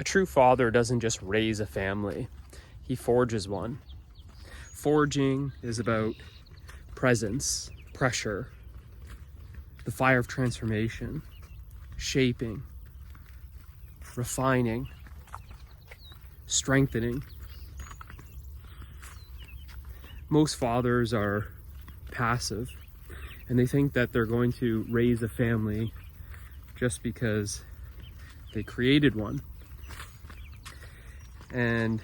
true father doesn't just raise a family, he forges one. Forging is about presence, pressure, the fire of transformation, shaping, refining, strengthening. Most fathers are passive, and they think that they're going to raise a family just because they created one. And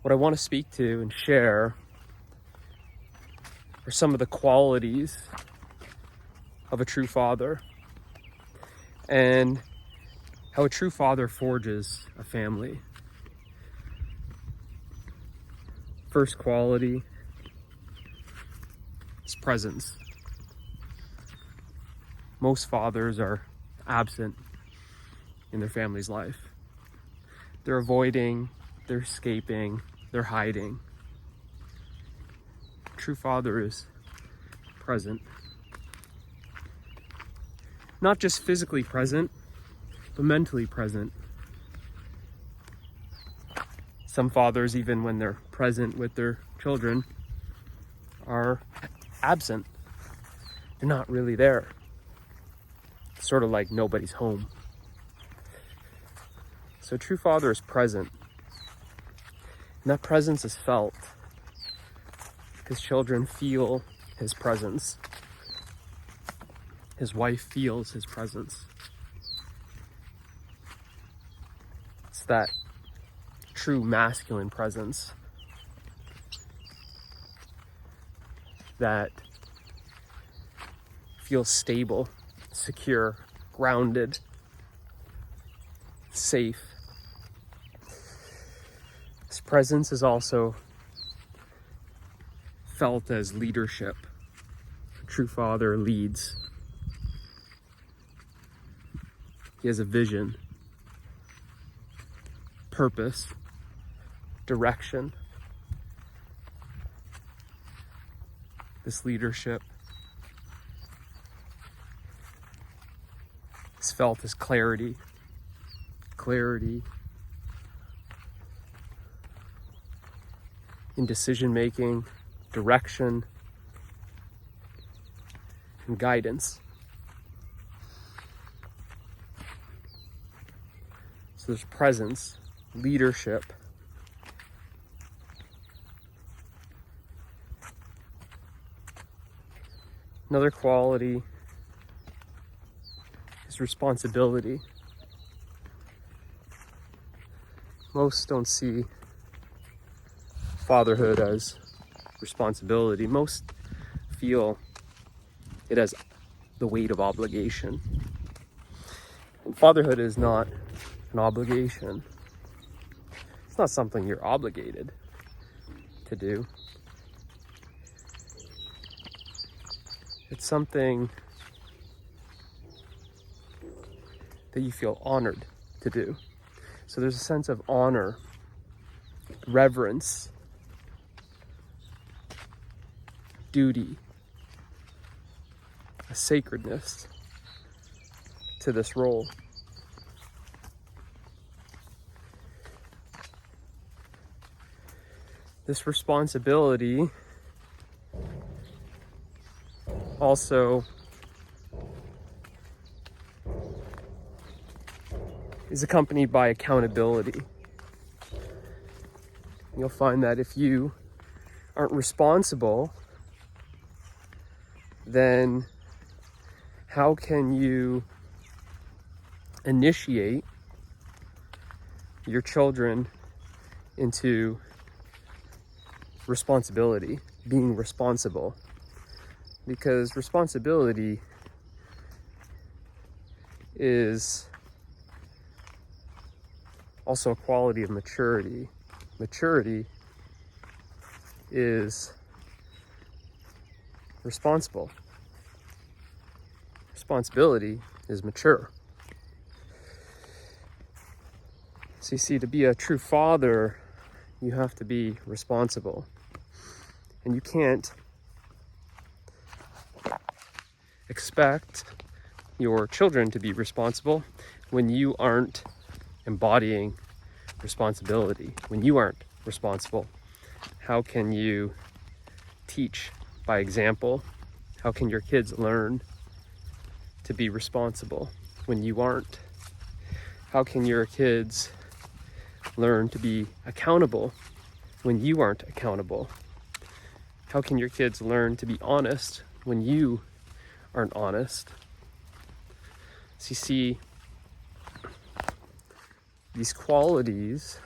what I want to speak to and share are some of the qualities of a true father and how a true father forges a family. First quality is presence. Most fathers are absent in their family's life. They're avoiding, they're escaping, they're hiding. True father is present. Not just physically present, but mentally present. Some fathers, even when they're present with their children, are absent. They're not really there. It's sort of like nobody's home. So a true father is present. And that presence is felt. His children feel his presence. His wife feels his presence. It's that true masculine presence that feels stable, secure, grounded, safe. His presence is also felt as leadership. A true father leads. He has a vision, purpose, direction. This leadership is felt as clarity in decision making, direction, and guidance. So there's presence, leadership, another quality is responsibility. Most don't see fatherhood as responsibility. Most feel it as the weight of obligation. And fatherhood is not an obligation. It's not something you're obligated to do. It's something that you feel honored to do. So there's a sense of honor, reverence, duty, a sacredness to this role. This responsibility also is accompanied by accountability. You'll find that if you aren't responsible, then how can you initiate your children into responsibility, being responsible? Because responsibility is also a quality of maturity. Maturity is responsible. Responsibility is mature. So you see, to be a true father, you have to be responsible. And you can't expect your children to be responsible when you aren't embodying responsibility when you aren't responsible? How can you teach by example? How can your kids learn to be responsible when you aren't? How can your kids learn to be accountable when you aren't accountable? How can your kids learn to be honest when you aren't honest? So you see, these qualities,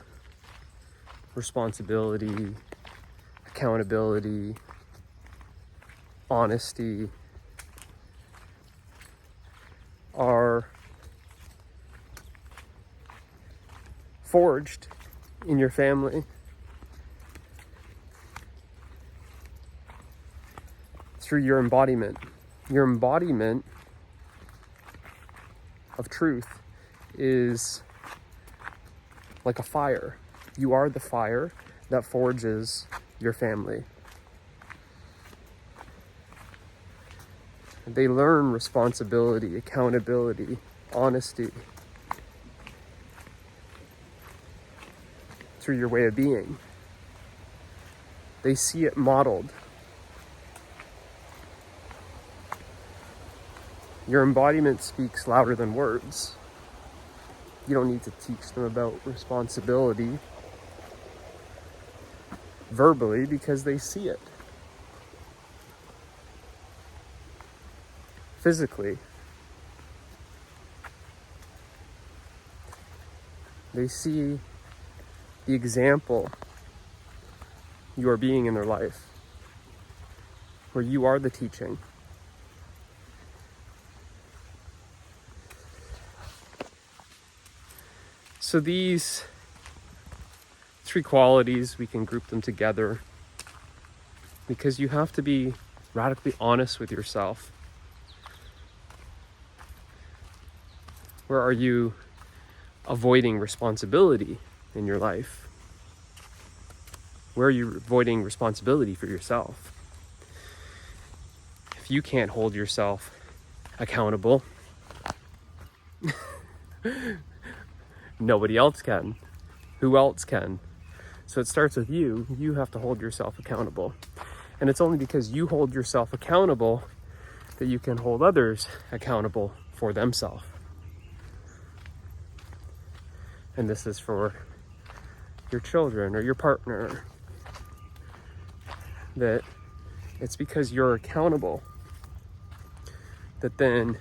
responsibility, accountability, honesty, are forged in your family through your embodiment. Your embodiment of truth is like a fire. You are the fire that forges your family. They learn responsibility, accountability, honesty through your way of being. They see it modeled. Your embodiment speaks louder than words. You don't need to teach them about responsibility verbally because they see it. Physically, they see the example you are being in their life, where you are the teaching. So these three qualities, we can group them together because you have to be radically honest with yourself. Where are you avoiding responsibility in your life? Where are you avoiding responsibility for yourself? If you can't hold yourself accountable, nobody else can. Who else can? So it starts with you. You have to hold yourself accountable. And it's only because you hold yourself accountable that you can hold others accountable for themselves. And this is for your children or your partner. That it's because you're accountable that then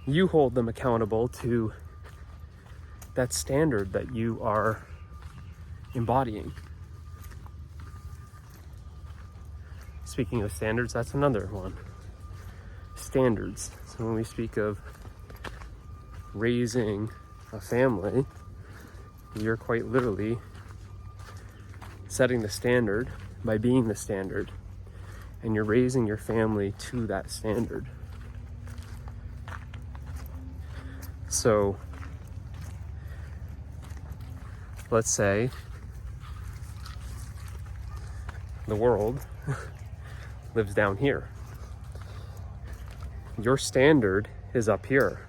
you hold them accountable to that standard that you are embodying. Speaking of standards, that's another one. Standards. So when we speak of raising a family, you're quite literally setting the standard by being the standard, and you're raising your family to that standard. So let's say the world lives down here. Your standard is up here.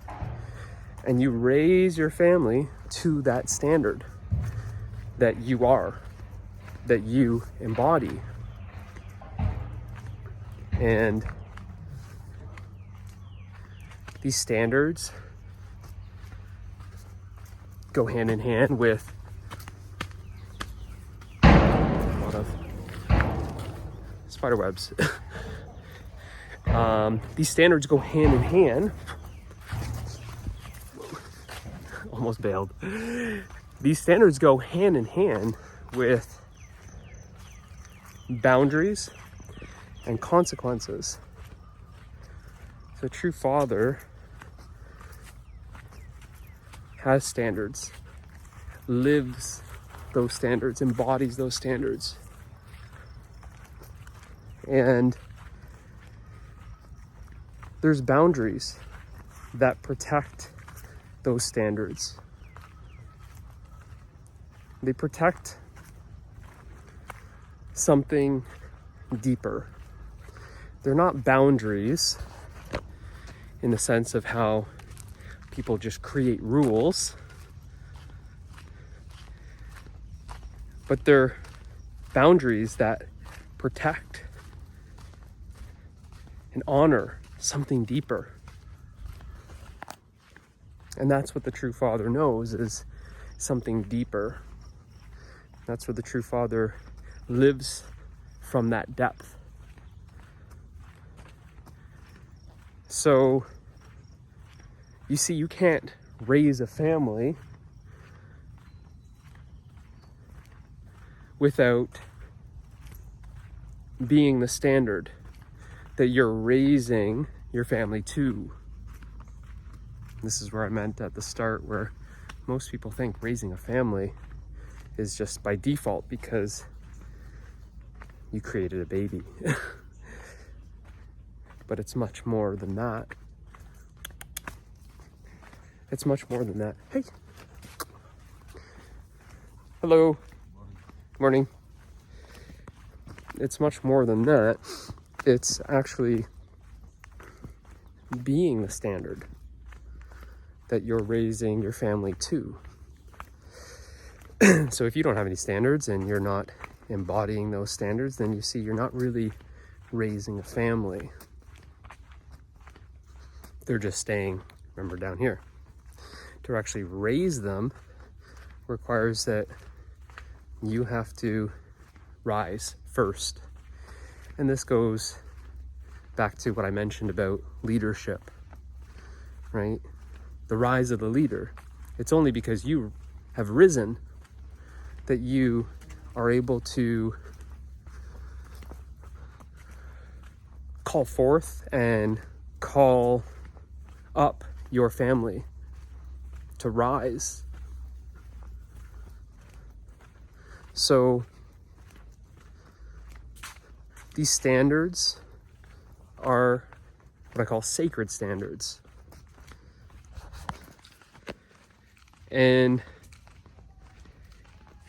And you raise your family to that standard that you are, that you embody. And these standards go hand in hand with a lot of spider webs. These standards go hand in hand. Almost bailed. These standards go hand in hand with boundaries and consequences. So a true father has standards, lives those standards, embodies those standards. And there's boundaries that protect those standards. They protect something deeper. They're not boundaries in the sense of how people just create rules. but they're boundaries that protect and honor something deeper. And that's what the true Father knows, is something deeper. That's where the true Father lives, from that depth. So, you see, you can't raise a family without being the standard that you're raising your family to. This is where I meant at the start, where most people think raising a family is just by default because you created a baby. But it's much more than that. It's much more than that. Hey. Hello. Morning. It's much more than that. It's actually being the standard that you're raising your family to. So if you don't have any standards and you're not embodying those standards, then you see you're not really raising a family. They're just staying, remember, down here. To actually raise them requires that you have to rise first. And this goes back to what I mentioned about leadership, right? The rise of the leader. It's only because you have risen that you are able to call forth and call up your family to rise. So these standards are what I call sacred standards. And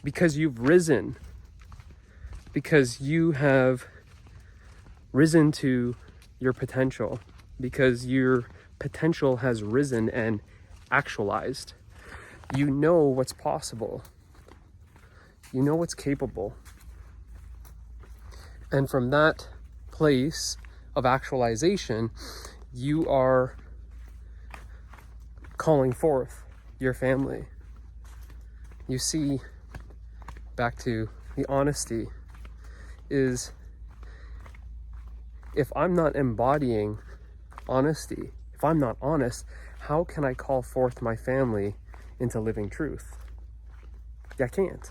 because you've risen, because you have risen to your potential, because your potential has risen and actualized, you know what's possible. You know what's capable. And from that place of actualization, you are calling forth your family. You see, back to the honesty, is if I'm not embodying honesty, if I'm not honest, how can I call forth my family into living truth? I can't.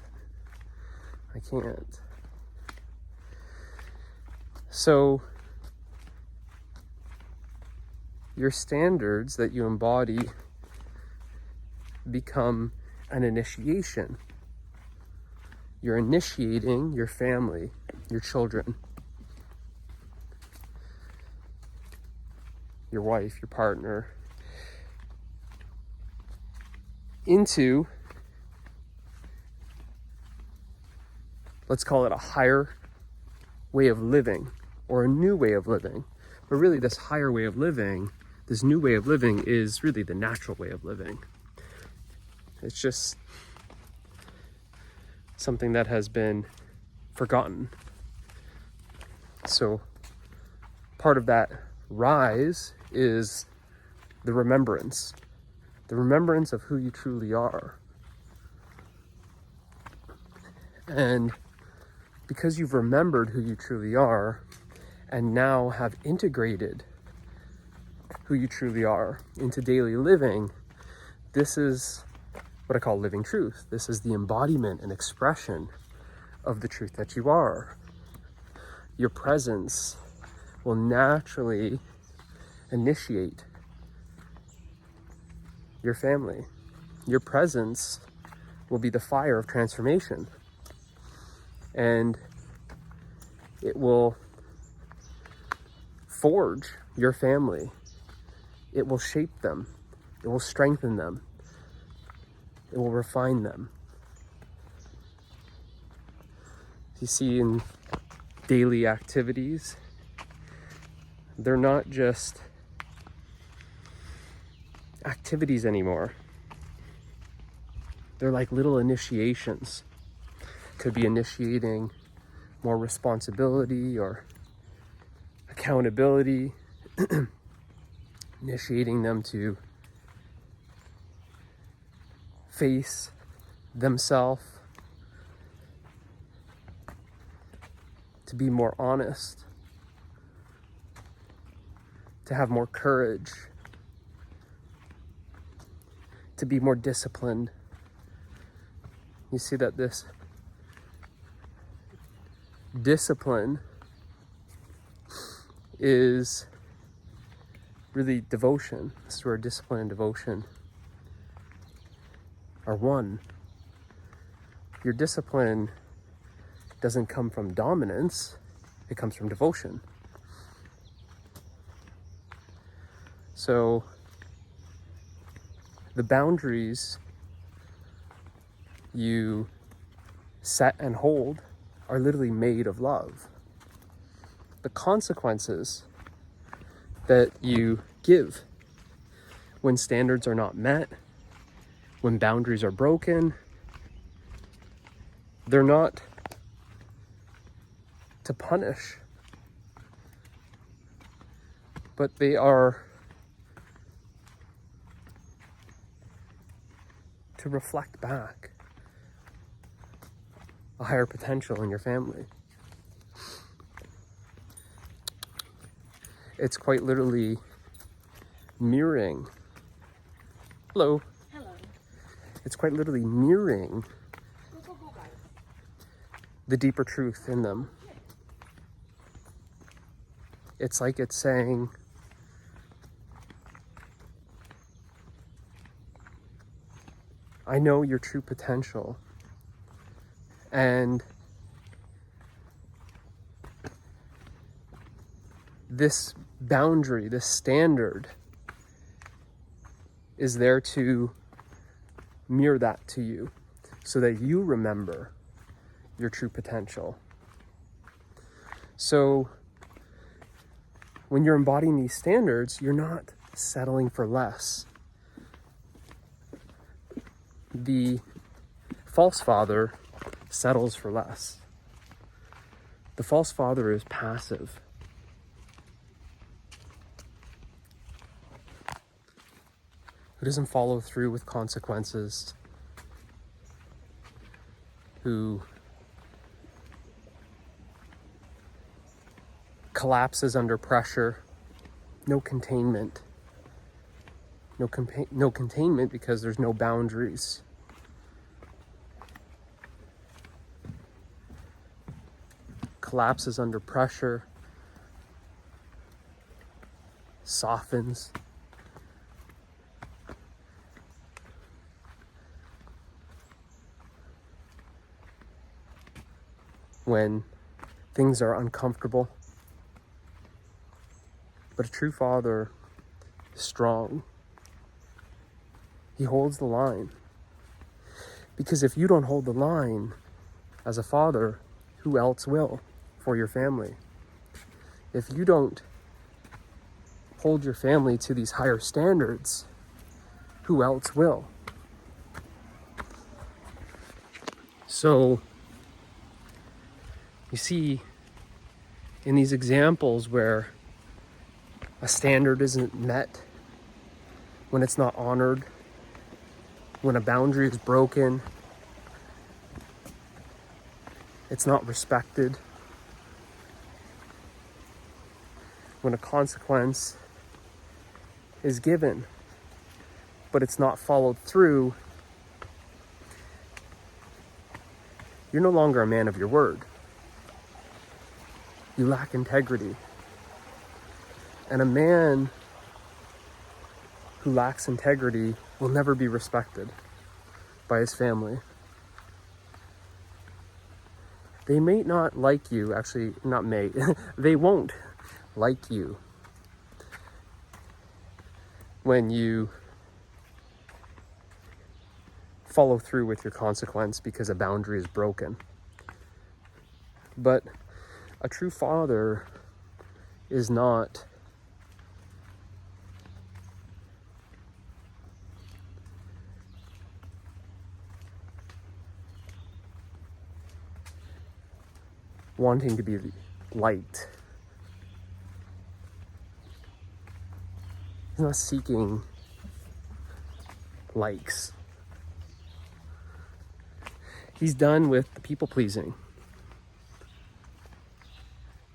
I can't. So your standards that you embody become an initiation. You're initiating your family, your children, your wife, your partner, into, let's call it a higher way of living or a new way of living. But really this higher way of living, this new way of living, is really the natural way of living. It's just something that has been forgotten. So part of that rise is the remembrance of who you truly are. And because you've remembered who you truly are and now have integrated who you truly are into daily living, this is what I call living truth. This is the embodiment and expression of the truth that you are. Your presence will naturally initiate your family. Your presence will be the fire of transformation. And it will forge your family. It will shape them. It will strengthen them. It will refine them. You see, in daily activities, they're not just activities anymore. They're like little initiations. could be initiating more responsibility or accountability, initiating them to face themselves, to be more honest, to have more courage, to be more disciplined. You see that this discipline is really devotion. This is where discipline and devotion are one. Your discipline doesn't come from dominance, it comes from devotion. So the boundaries you set and hold are literally made of love. The consequences that you give when standards are not met, when boundaries are broken, they're not to punish, but they are to reflect back a higher potential in your family. It's quite literally mirroring. Hello. Hello. It's quite literally mirroring the deeper truth in them. It's like it's saying, I know your true potential, and this boundary, this standard is there to mirror that to you so that you remember your true potential. So when you're embodying these standards, you're not settling for less. The false father settles for less. The false father is passive. Who doesn't follow through with consequences, who collapses under pressure, no containment. No containment because there's no boundaries. Collapses under pressure, softens. When things are uncomfortable. But a true father is strong. He holds the line. Because if you don't hold the line as a father, who else will for your family? If you don't hold your family to these higher standards, who else will? So, you see, in these examples where a standard isn't met, when it's not honored, when a boundary is broken, it's not respected, when a consequence is given, but it's not followed through, you're no longer a man of your word. You lack integrity. And a man who lacks integrity will never be respected by his family. They may not like you, actually, not may, they won't like you when you follow through with your consequence because a boundary is broken. But a true father is not wanting to be liked. He's not seeking likes. He's done with the people pleasing.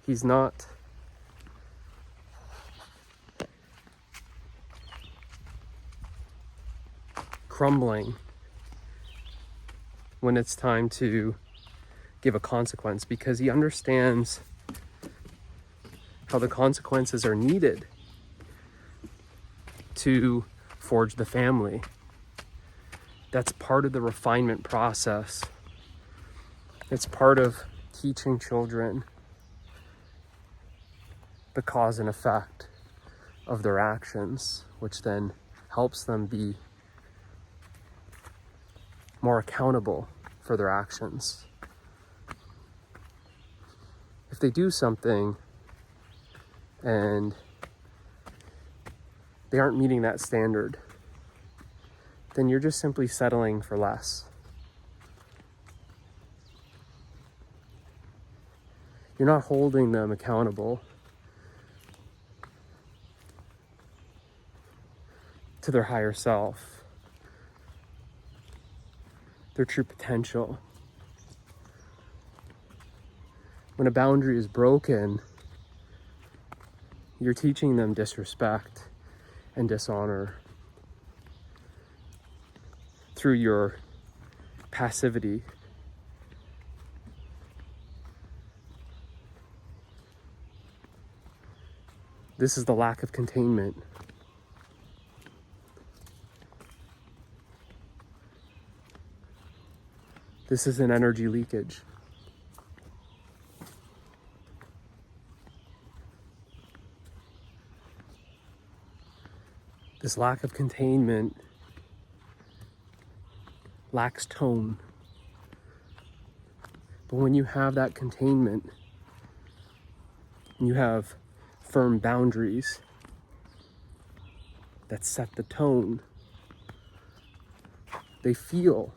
He's not crumbling when it's time to give a consequence, because he understands how the consequences are needed to forge the family. That's part of the refinement process. It's part of teaching children the cause and effect of their actions, which then helps them be more accountable for their actions. If they do something and they aren't meeting that standard, then you're just simply settling for less. You're not holding them accountable to their higher self, their true potential. When a boundary is broken, you're teaching them disrespect and dishonor through your passivity. This is the lack of containment. This is an energy leakage. This lack of containment lacks tone. But when you have that containment, you have firm boundaries that set the tone. They feel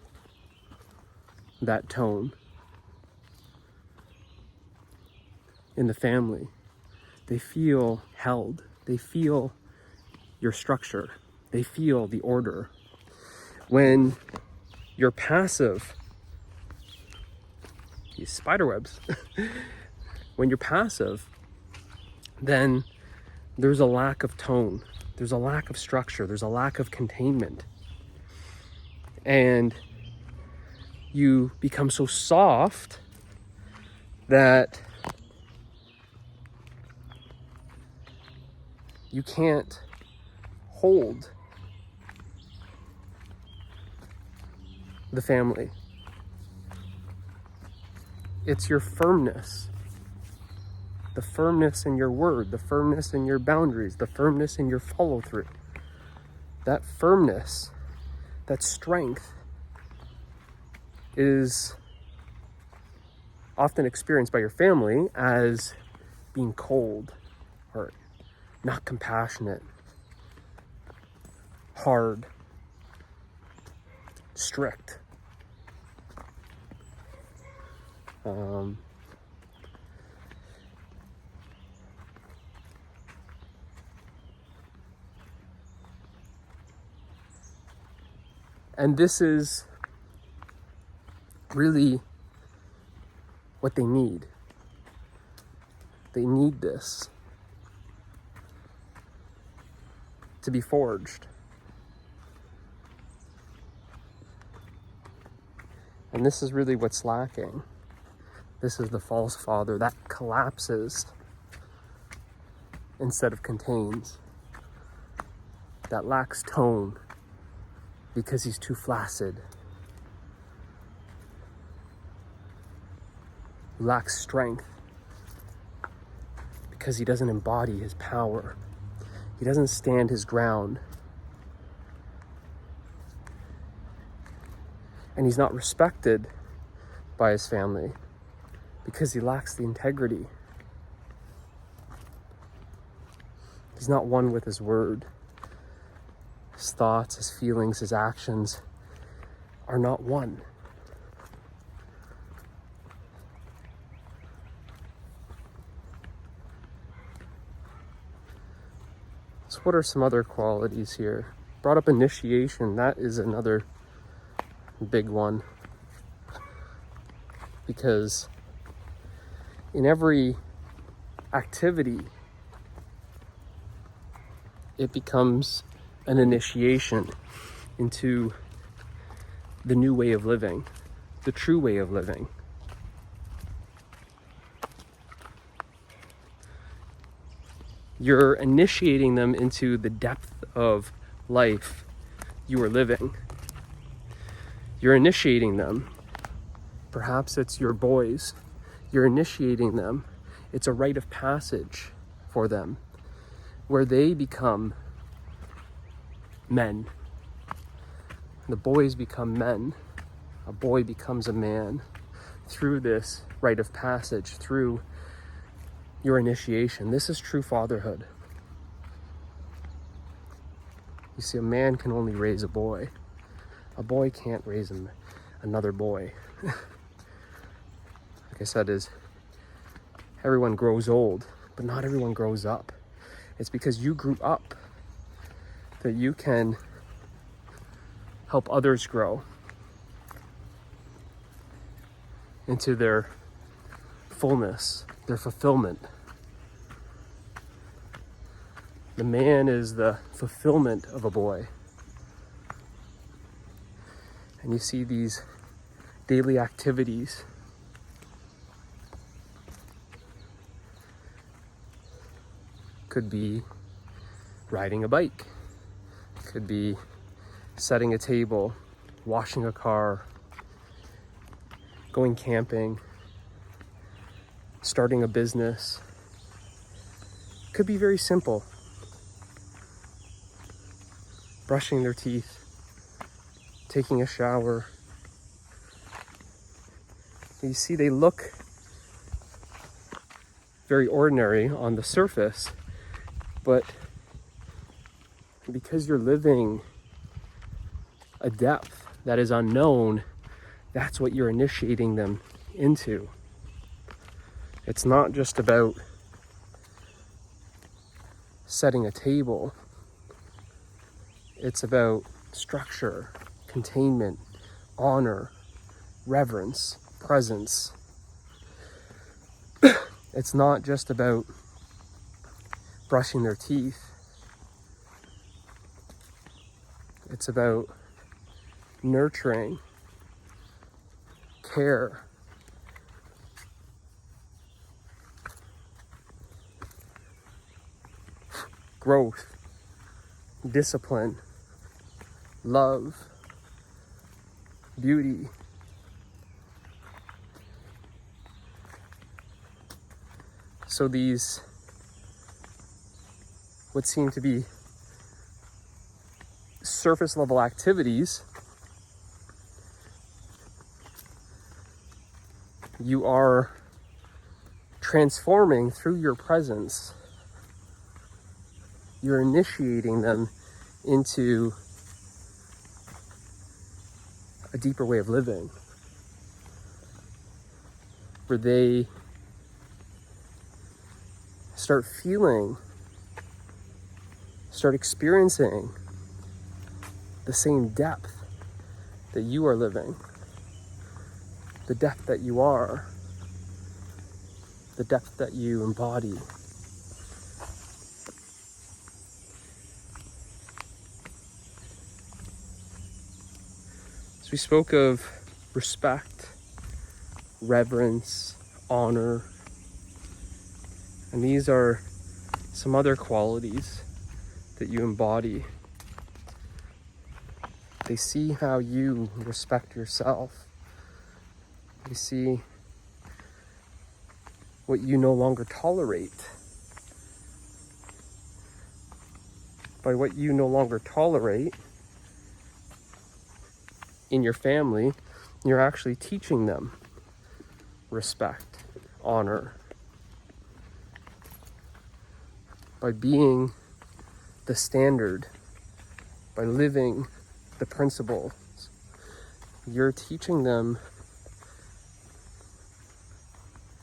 that tone in the family. They feel held. They feel your structure. They feel the order. When you're passive, these spider webs, when you're passive, then there's a lack of tone. There's a lack of structure. There's a lack of containment. And you become so soft that you can't hold the family. It's your firmness. The firmness in your word, the firmness in your boundaries, the firmness in your follow through. That firmness, that strength is often experienced by your family as being cold or not compassionate, hard, strict. And this is really what they need. They need this to be forged. And this is really what's lacking. This is the false father that collapses instead of contains, that lacks tone because he's too flaccid. He lacks strength because he doesn't embody his power. He doesn't stand his ground. And he's not respected by his family because he lacks the integrity. He's not one with his word. His thoughts, his feelings, his actions are not one. So what are some other qualities here? Brought up initiation. That is another big one. Because in every activity, it becomes an initiation into the new way of living, the true way of living. You're initiating them into the depth of life you are living. You're initiating them. Perhaps it's your boys. You're initiating them. It's a rite of passage for them, where they become men. The boys become men. A boy becomes a man through this rite of passage, through your initiation. This is true fatherhood. You see, a man can only raise a boy. A boy can't raise another boy. Like I said, everyone grows old, but not everyone grows up. It's because you grew up that you can help others grow into their fullness, their fulfillment. The man is the fulfillment of a boy. And you see these daily activities. Could be riding a bike. Could be setting a table, washing a car, going camping, starting a business. Could be very simple. Brushing their teeth, taking a shower. You see, they look very ordinary on the surface, but because you're living a depth that is unknown, that's what you're initiating them into. It's not just about setting a table. It's about structure, containment, honor, reverence, presence. It's not just about brushing their teeth. It's about nurturing, care, growth, discipline, love, beauty. So these, what seem to be surface level activities, you are transforming through your presence. You're initiating them into a deeper way of living, where they start feeling, start experiencing the same depth that you are living, the depth that you are, the depth that you embody. So we spoke of respect, reverence, honor, and these are some other qualities that you embody. They see how you respect yourself. They see what you no longer tolerate. By what you no longer tolerate in your family, you're actually teaching them respect, honor. By being the standard, by living the principles, you're teaching them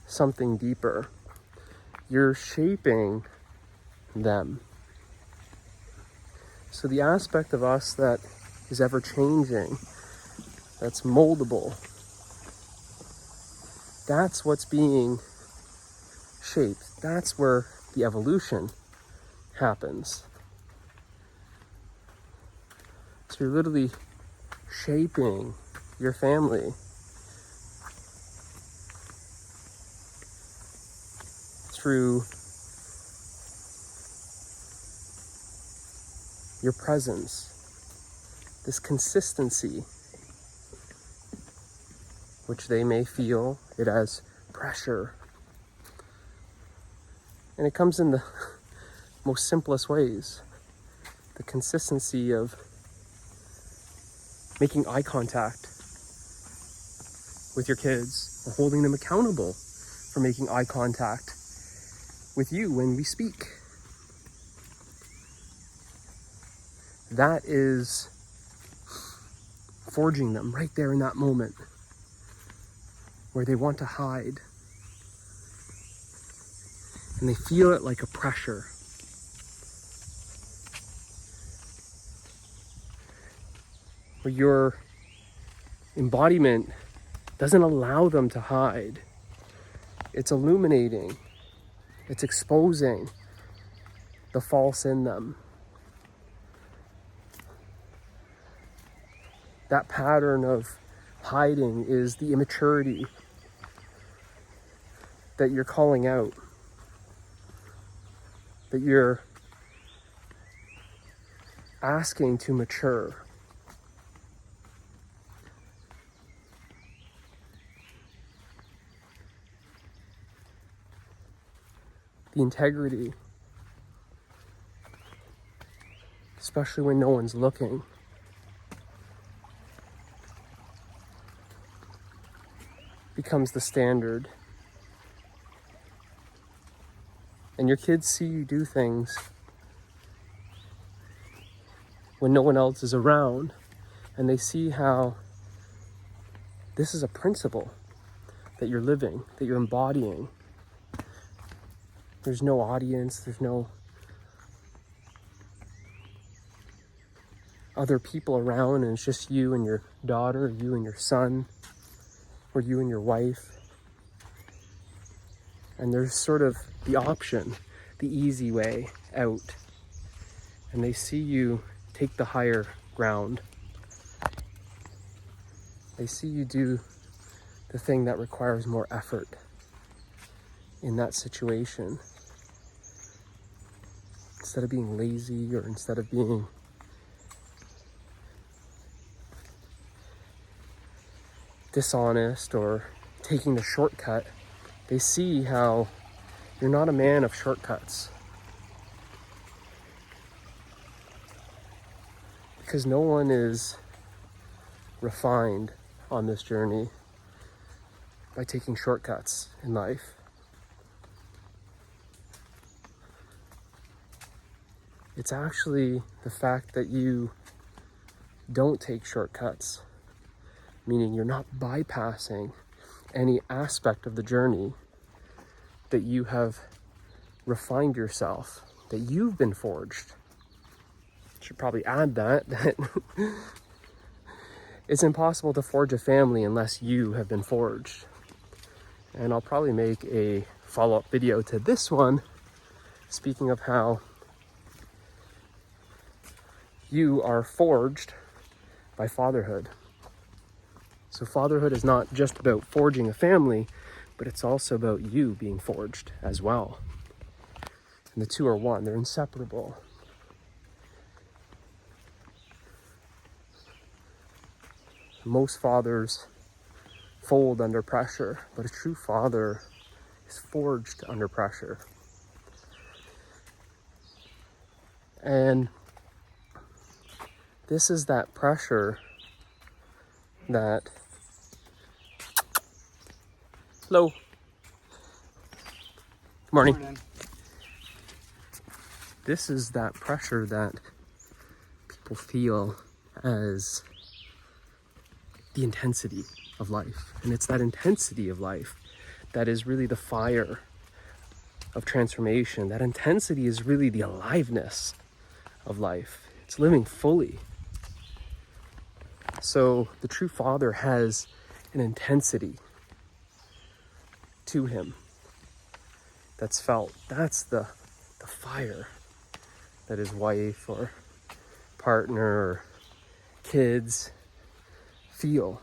something deeper. You're shaping them So the aspect of us that is ever changing, that's moldable, that's what's being shaped. That's where the evolution happens. So you're literally shaping your family through your presence, this consistency, which they may feel it as pressure. And it comes in the most simplest ways. The consistency of making eye contact with your kids, or holding them accountable for making eye contact with you when we speak. That is forging them right there in that moment where they want to hide. And they feel it like a pressure. Where your embodiment doesn't allow them to hide. It's illuminating. It's exposing the false in them. That pattern of hiding is the immaturity that you're calling out, that you're asking to mature. The integrity, especially when no one's looking. Becomes the standard. And your kids see you do things when no one else is around, and they see how this is a principle that you're living, that you're embodying. There's no audience, there's no other people around, and it's just you and your daughter, you and your son, or you and your wife. And there's sort of the option, the easy way out. And they see you take the higher ground. They see you do the thing that requires more effort in that situation. Instead of being lazy, or instead of being dishonest or taking the shortcut, they see how you're not a man of shortcuts. Because no one is refined on this journey by taking shortcuts in life. It's actually the fact that you don't take shortcuts, meaning you're not bypassing any aspect of the journey, that you have refined yourself, that you've been forged. Should probably add that it's impossible to forge a family unless you have been forged. And I'll probably make a follow-up video to this one, speaking of how you are forged by fatherhood. So fatherhood is not just about forging a family, but it's also about you being forged as well. And the two are one, they're inseparable. Most fathers fold under pressure, but a true father is forged under pressure. And this is that pressure that... Hello. Good morning. Morning. This is that pressure that people feel as the intensity of life. And it's that intensity of life that is really the fire of transformation. That intensity is really the aliveness of life. It's living fully. So the true father has an intensity to him that's felt. That's the fire that his wife or partner or kids feel.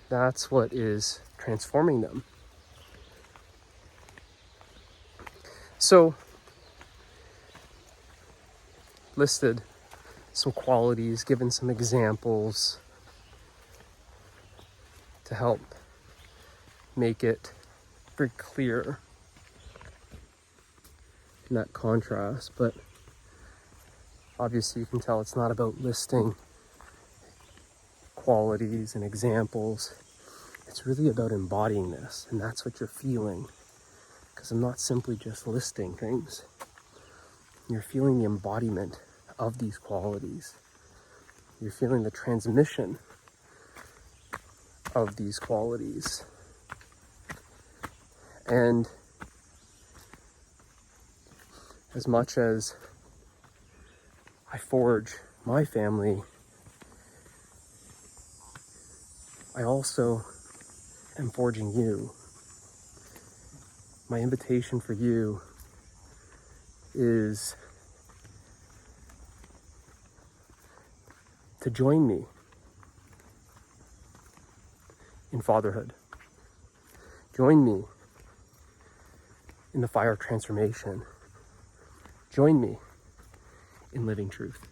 That's what is transforming them. So, listed some qualities, given some examples to help make it very clear in that contrast. But obviously you can tell it's not about listing qualities and examples. It's really about embodying this, and that's what you're feeling. Because I'm not simply just listing things. You're feeling the embodiment of these qualities. You're feeling the transmission of these qualities. And as much as I forge my family, I also am forging you. My invitation for you is to join me in fatherhood. Join me in the fire of transformation. Join me in living truth.